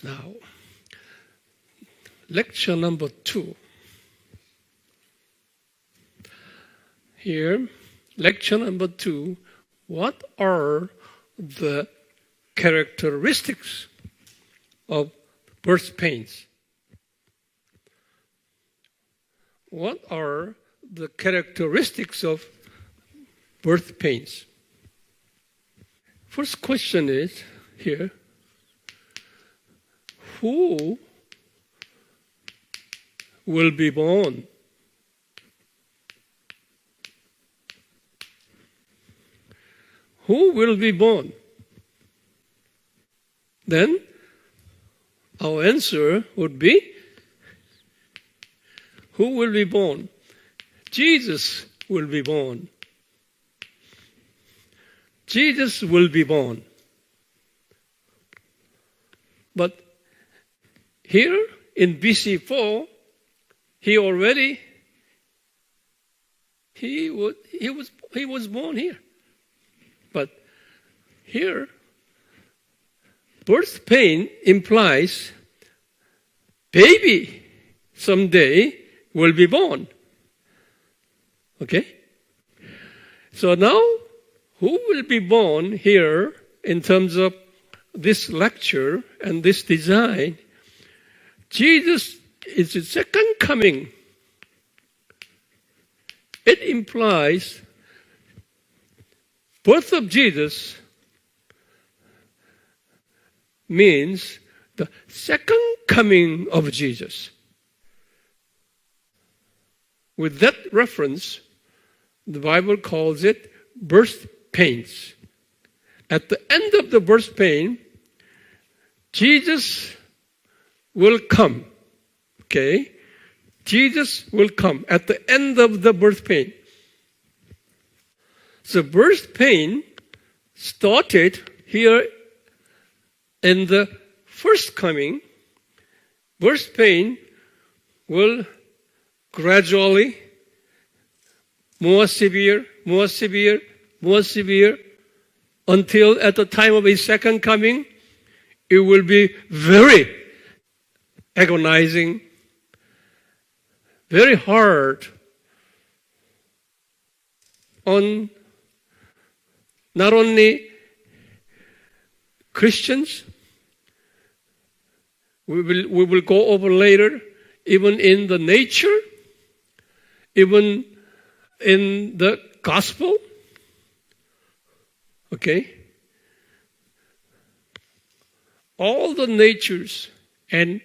Now, lecture number 2. Here, lecture number 2, what are the characteristics of birth pains? What are the characteristics of birth pains? First question is here, who will be born? Who will be born? Then our answer would be, who will be born? Jesus will be born. Jesus will be born. But here in BC 4, he was born here. But here, birth pain implies baby someday will be born. Okay? So now, who will be born here in terms of this lecture and this design? Jesus is the second coming. It implies birth of Jesus means the second coming of Jesus. With that reference, the Bible calls it birth pains. At the end of the birth pain, Jesus will come. Okay? Jesus will come at the end of the birth pain. So birth pain started here in the first coming. Birth pain will gradually more severe, until at the time of his second coming, it will be very agonizing, very hard on not only Christians, we will go over later, even in the nature, even in the gospel. Okay? All the natures and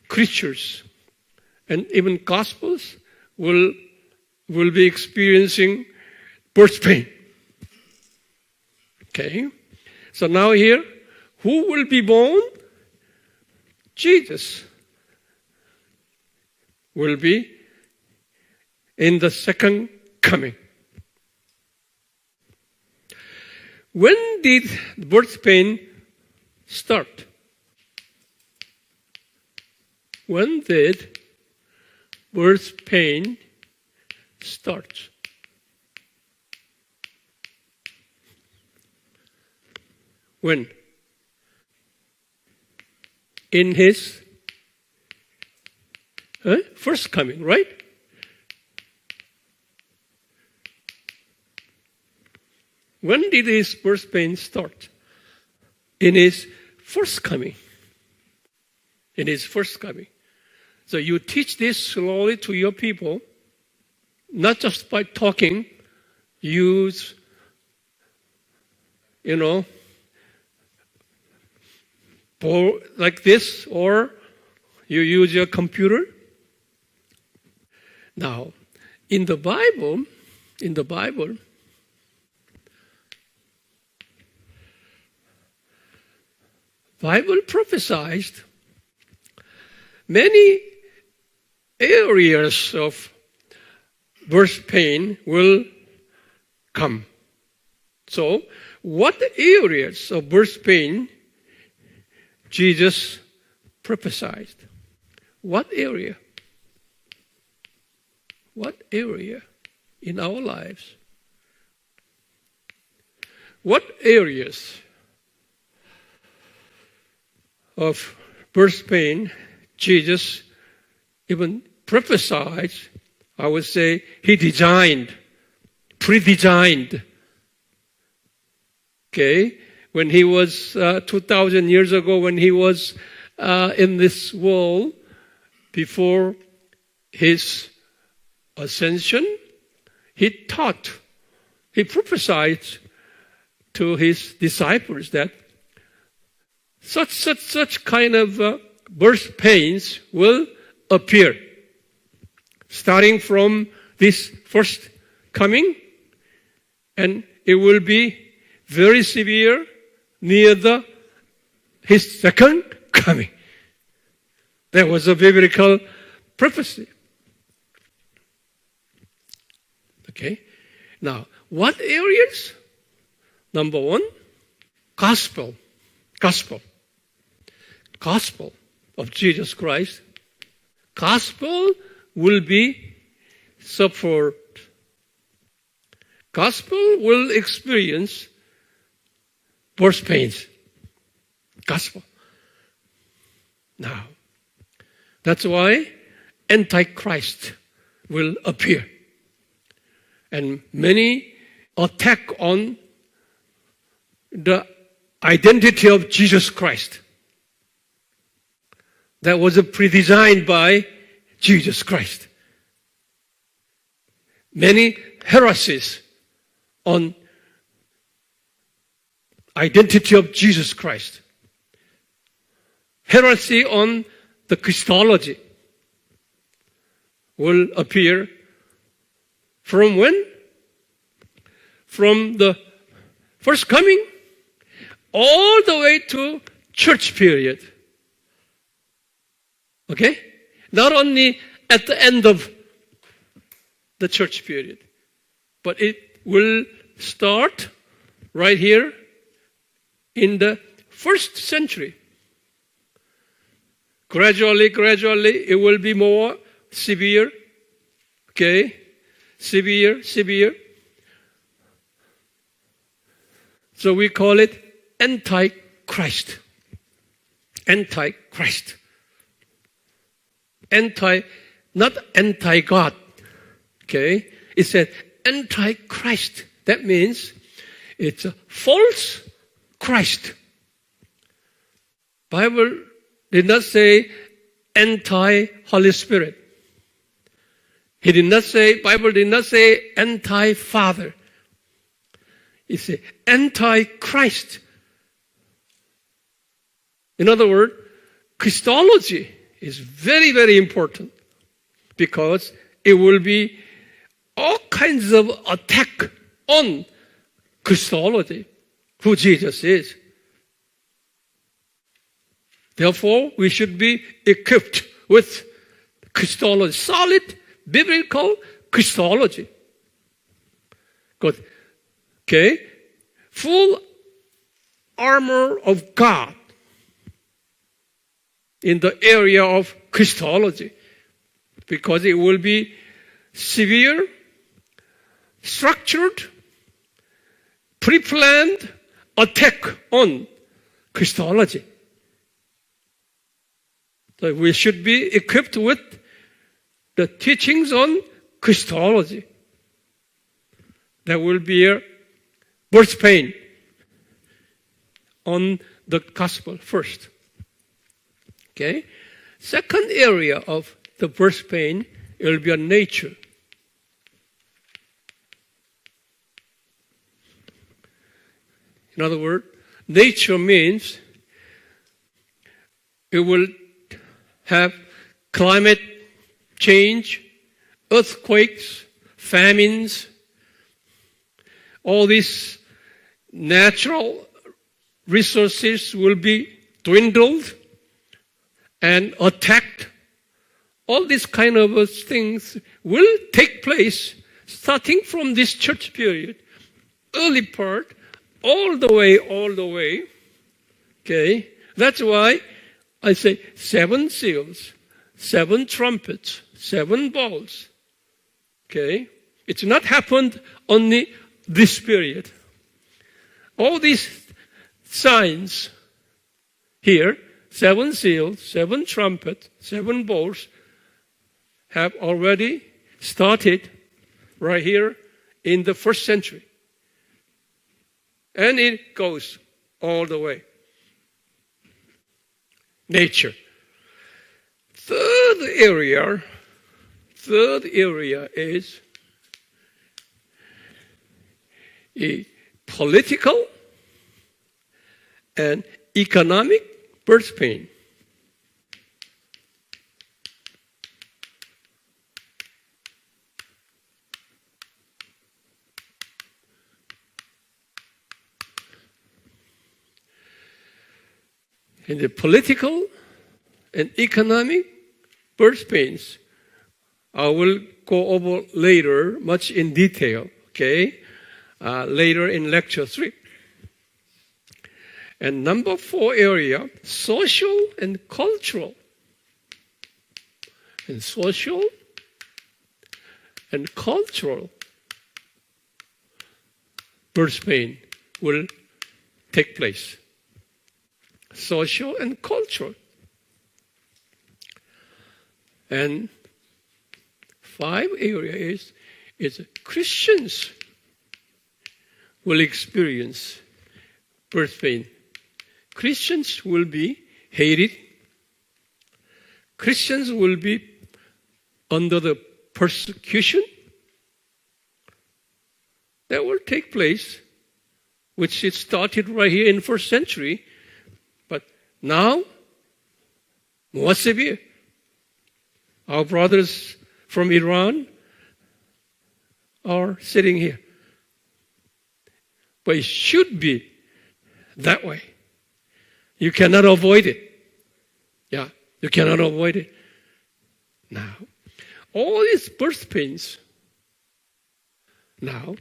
creatures and even gospels will be experiencing birth pain. Okay? So now here, who will be born? Jesus will be in the second coming. When did birth pain start? When did birth pain start? When? In his first coming, right? When did his birth pain start? In his first coming. In his first coming. So you teach this slowly to your people, not just by talking. Use, like this, or you use your computer. Now, in the Bible, Bible prophesied many areas of birth pain will come. So, what areas of birth pain Jesus prophesied? What area? What area in our lives? What areas of birth pain, Jesus even prophesied, I would say he designed, pre-designed. Okay, when he was 2,000 years ago, when he was in this world, before his ascension, he taught, he prophesied to his disciples that such kind of birth pains will appear, starting from this first coming, and it will be very severe near his second coming. That was a biblical prophecy. Okay. Now, what areas? Number one, gospel of Jesus Christ. Gospel will be suffered. Gospel will experience birth pains. Gospel. Now, that's why Antichrist will appear. And many attack on the identity of Jesus Christ. That was pre-designed by Jesus Christ. Many heresies on identity of Jesus Christ. Heresy on the Christology will appear from when? From the first coming all the way to church period. Okay? Not only at the end of the church period, but it will start right here in the first century. Gradually, it will be more severe. Okay? Severe. So we call it Antichrist. Antichrist. Not anti-God. Okay? It said Antichrist. That means it's a false Christ. Bible did not say anti-Holy Spirit. Bible did not say anti-Father. It said Antichrist. In other words, Christology is very, very important because it will be all kinds of attack on Christology, who Jesus is. Therefore, we should be equipped with Christology, solid biblical Christology. Good. Okay? Full armor of God in the area of Christology, because it will be severe, structured, pre-planned attack on Christology. So we should be equipped with the teachings on Christology. There will be a birth pain on the gospel first. Okay? Second area of the birth pain, it will be on nature. In other words, nature means it will have climate change, earthquakes, famines, all these natural resources will be dwindled and attacked. All these kind of things will take place starting from this church period, early part, all the way. Okay? That's why I say 7 seals, 7 trumpets, 7 bowls. Okay? It's not happened only this period. All these signs here, 7 seals, 7 trumpets, 7 bowls have already started right here in the first century. And it goes all the way. Nature. Third area is a political and economic birth pain. In the political and economic birth pains, I will go over later, much in detail, okay? Later in lecture 3. And number 4 area, social and cultural. And social and cultural birth pain will take place. Social and cultural. And 5 area is Christians will experience birth pain. Christians will be hated. Christians will be under the persecution that will take place, which it started right here in the first century, but now more severe. Our brothers from Iran are sitting here. But it should be that way. You cannot avoid it. Yeah, you cannot avoid it. Now, all these birth pains. Now,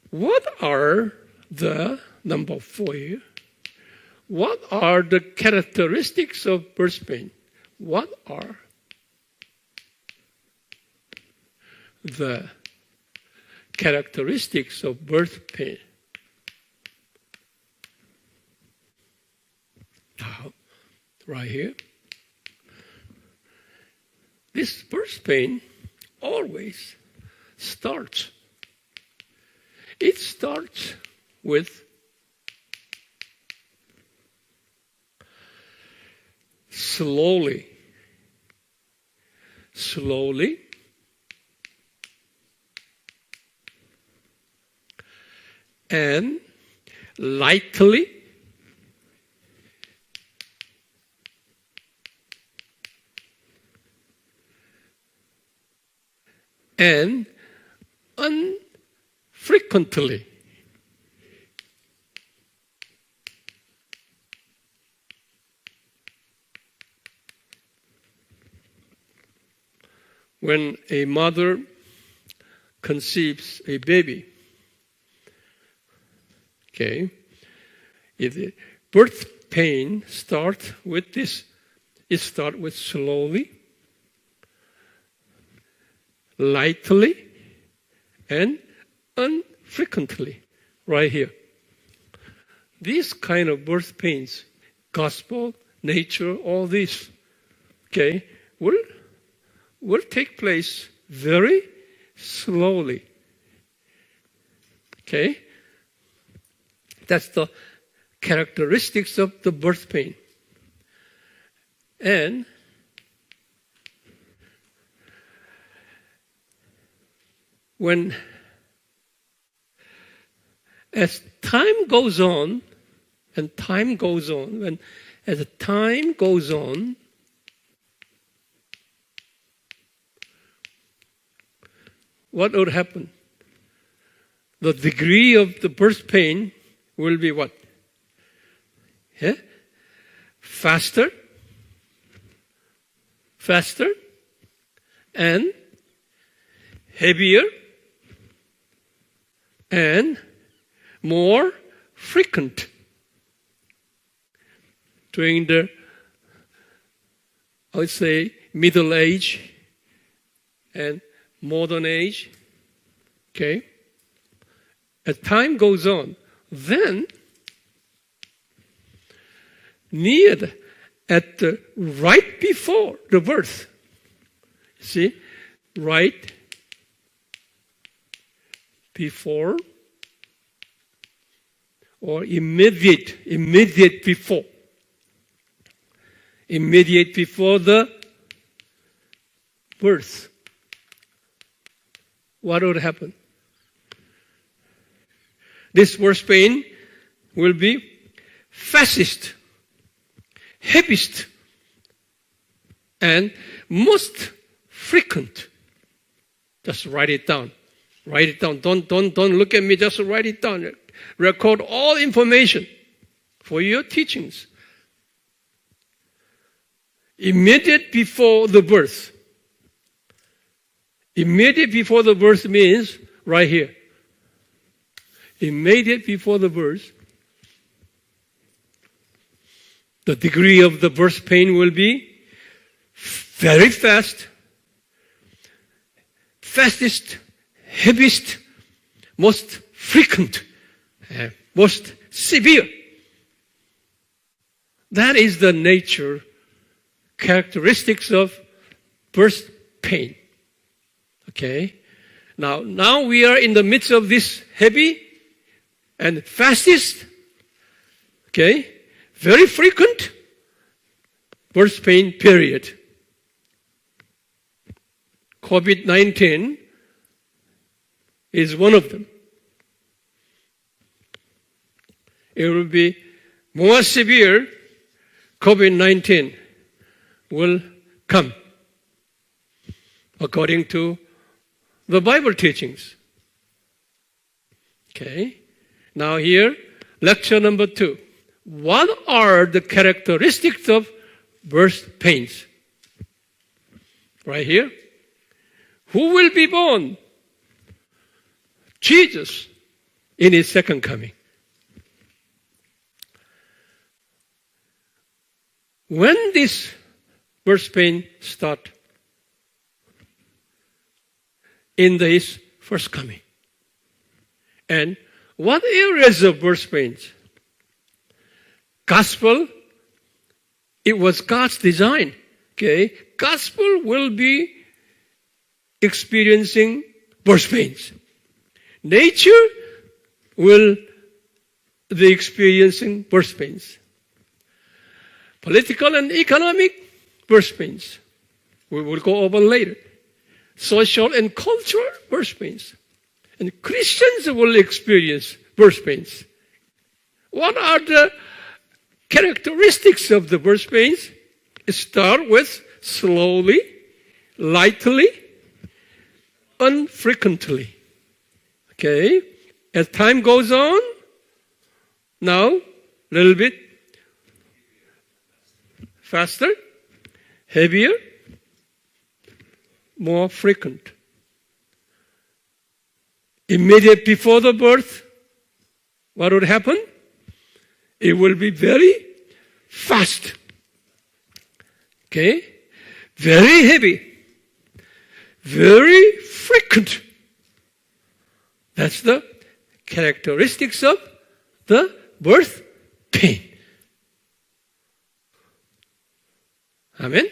what are the, number 4 here, what are the characteristics of birth pain? What are the characteristics of birth pain? Now, right here, this birth pain always starts. It starts with slowly, and lightly, and unfrequently. When a mother conceives a baby, okay, if birth pain starts with this, it starts with slowly, lightly, and unfrequently, right here. These kind of birth pains, gospel, nature, all this, okay, will take place very slowly. Okay? That's the characteristics of the birth pain. And as time goes on, what would happen? The degree of the birth pain will be what? Yeah? Faster, and heavier, and more frequent during the, I would say, middle age and modern age. Okay? As time goes on, then near at right before the birth. See, right before or immediate before. Immediate before the birth. What would happen? This birth pain will be fastest, heaviest, and most frequent. Just write it down. Write it down. Don't look at me. Just write it down. Record all information for your teachings. Immediate before the birth. Immediate before the birth means right here. Immediate before the birth, the degree of the birth pain will be very fast, fastest, heaviest, most frequent, most severe. That is the nature, characteristics of birth pain. Okay? Now we are in the midst of this heavy and fastest, okay, very frequent birth pain period. COVID-19 is one of them. It will be more severe. COVID-19 will come according to the Bible teachings. Okay. Now here, lecture number 2. What are the characteristics of birth pains? Right here. Who will be born? Jesus in his second coming. When this birth pain start? In his first coming. And what areas of birth pains? Gospel, it was God's design. Okay? Gospel will be experiencing birth pains. Nature will be experiencing birth pains. Political and economic birth pains. We will go over later. Social and cultural birth pains. And Christians will experience birth pains. What are the characteristics of the birth pains? Start with slowly, lightly, unfrequently. Okay? As time goes on, now a little bit faster, heavier, more frequent. Immediate before the birth, what would happen? It will be very fast. Okay? Very heavy. Very frequent. That's the characteristics of the birth pain. Amen?